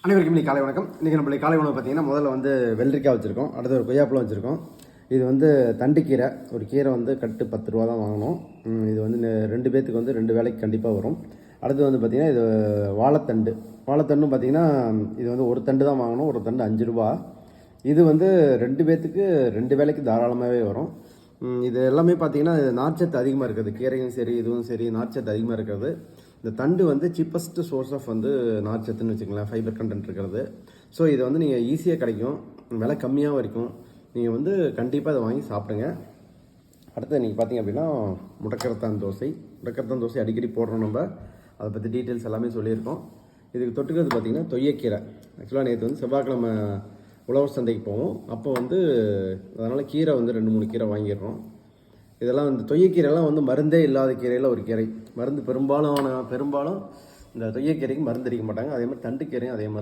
அனைவருக்கும் இன்னைக்கு காலை வணக்கம். இன்றைக்கி நம்மளுடைய காலை உணவு பார்த்தீங்கன்னா முதல்ல வந்து வெள்ளரிக்காய் வச்சுருக்கோம், அடுத்து ஒரு கொய்யாப்பழம் வச்சுருக்கோம். இது வந்து தண்டுக்கீரை, ஒரு கீரை வந்து கட்டு 10 ரூபா தான் வாங்கணும். இது வந்து 2 பேர்த்துக்கு வந்து 2 வேலைக்கு கண்டிப்பாக வரும். அடுத்து வந்து பார்த்திங்கன்னா இது வாழைத்தண்டும் பார்த்திங்கன்னா இது வந்து ஒரு தண்டு தான் வாங்கணும், ஒரு தண்டு 5 ரூபா. இது வந்து 2 பேர்த்துக்கு 2 வேலைக்கு தாராளமாகவே வரும். இது எல்லாமே பார்த்திங்கன்னா நார்ச்சத்து அதிகமாக இருக்குது, கீரையும் சரி இதுவும் சரி நார்ச்சத்து அதிகமாக இருக்கிறது. இந்த தண்டு வந்து சீப்பஸ்ட் சோர்ஸ் ஆஃப் வந்து நார்ச்சத்துன்னு வச்சுக்கலாம், ஃபைபர் கண்டென்ட் இருக்கிறது. ஸோ இது வந்து நீங்கள் ஈஸியாக கிடைக்கும், விலை கம்மியாகவும் இருக்கும். நீங்கள் வந்து கண்டிப்பாக இதை வாங்கி சாப்பிடுங்க. அடுத்து நீங்கள் பார்த்தீங்க அப்படின்னா முடக்கரத்தான் தோசை அடிக்கடி போடுறோம் நம்ம, அதை பற்றி டீட்டெயில்ஸ் எல்லாமே சொல்லியிருக்கோம். இதுக்கு தொட்டுக்கிறது பார்த்திங்கன்னா தொய்யக்கீரை. ஆக்சுவலாக நேற்று வந்து செவ்வாய்க்கிழமை உழவர் சந்தைக்கு போவோம், அப்போ வந்து அதனால் கீரை வந்து 2-3 கீரை வாங்கிடுறோம். இதெல்லாம் வந்து தொய்யக்கீரைலாம் வந்து மருந்தே இல்லாத கீரையில் ஒரு கீரை. மருந்து பெரும்பாலும் இந்த தொய்யக்கீரைக்கு மருந்து அடிக்க மாட்டாங்க. அதே மாதிரி தண்டுக்கீரையும் அதே மாதிரி